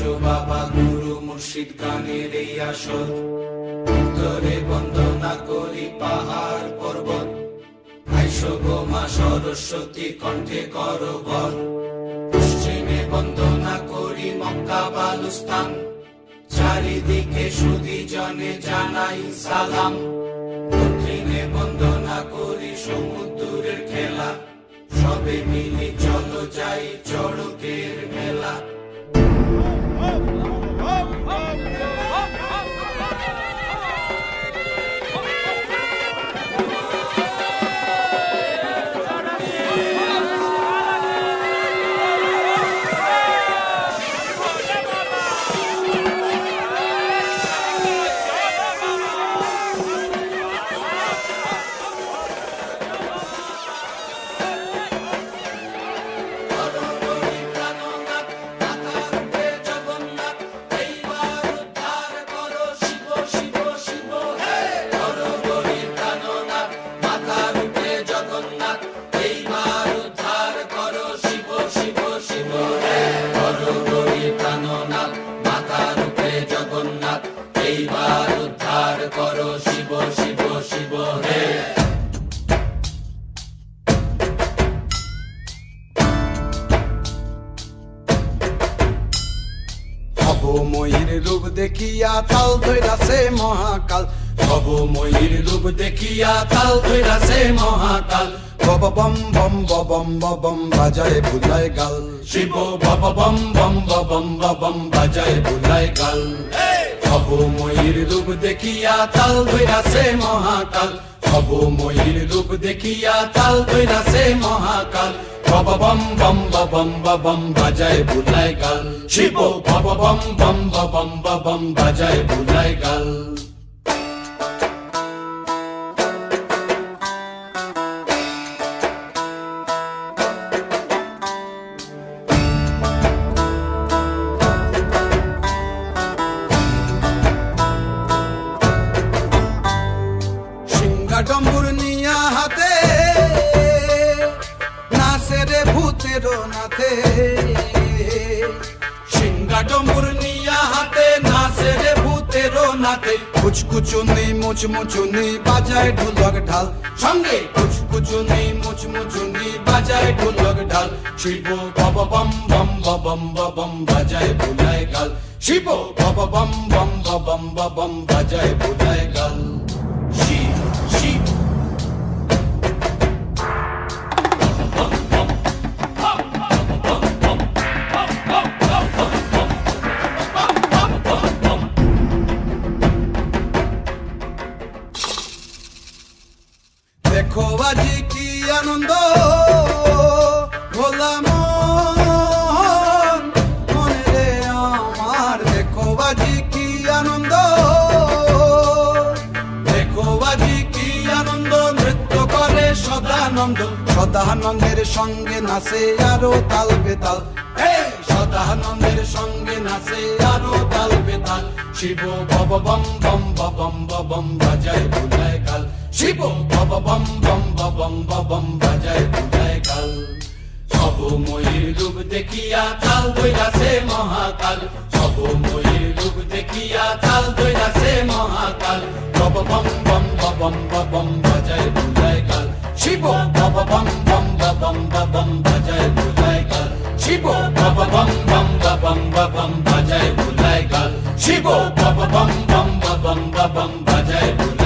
আইসো বাবা গুরু মুর্শিদ গানের এই আসর, উত্তরে বন্দনা করি পাহাড় পর্বত। আইসো গো মা সরস্বতী কণ্ঠে করো বর, পশ্চিমে বন্দনা করি মক্কা বালুস্তান। চারিদিকে সুধী জনে জানাই সালাম, দক্ষিণে বন্দনা করি সমুদ্রের খেলা। সবে মিলি চলো যাই চড়কের মেলা। এইবার উদ্ধার করো শিব শিব শিব হে। ভবময়ীর রূপ দেখিয়া তাল ধইরাছে মহাকাল, ভবময়ীর রূপ দেখিয়া তাল ধইরাছে মহাকাল। বব বম বম বম বম বাজায় বুলায় গাল, শিব বব বম বম বম বম বাজায় বুলায় গাল। ভবময়ীর রূপ দেখিয়া তাল ধইরাছে মহাকাল, ভবময়ীর রূপ দেখিয়া তাল ধইরাছে মহাকাল। বব বম বম বম বাজায় বুলায় গাল, শিব বব বম বম বম বাজায় বুলায় গাল। ডম্বুর নিয়া হাতে নাচে রে ভূতের নাথে, সিংহা ডম্বুর নিয়া হাতে নাচে রে ভূতের নাথে। কুচকুচুনি মুচমুচুনি বাজায় ঢোলক ঢাল, সঙ্গে কুচকুচুনি মুচমুচুনি বাজায় ঢোলক ঢাল। শিব বব বম বম বম বাজায় বুলায় গাল, শিব বব বম বম বম বাজায় বুলায় গাল। শিব শিব দেখো আজি কি আনন্দ ভোলা মনে রে আমার, দেখো আজি কি আনন্দ, দেখো আজি কি আনন্দ, নৃত্য করে সদানন্দ। সদানন্দের সঙ্গে নাচে আরো তাল বেতাল, সদানন্দের সঙ্গে নাচে আরো তাল বেতাল। শিব বব বম বম বাজায় বুলায় গাল, শিব বব বম বম বাজায় বুলায় গাল। ভবময়ীর রূপ দেখিয়া তাল ধইরাছে মহাকাল, ভবময়ীর রূপ দেখিয়া তাল ধইরাছে মহাকাল। বব বম বম বাজায় বুলায় গাল, শিব বব বম বম বাজায় বুলায় গাল, শিব বব বম বম বাজায় বুলায় গাল, শিব বব বম বম বাজায় বুলায়।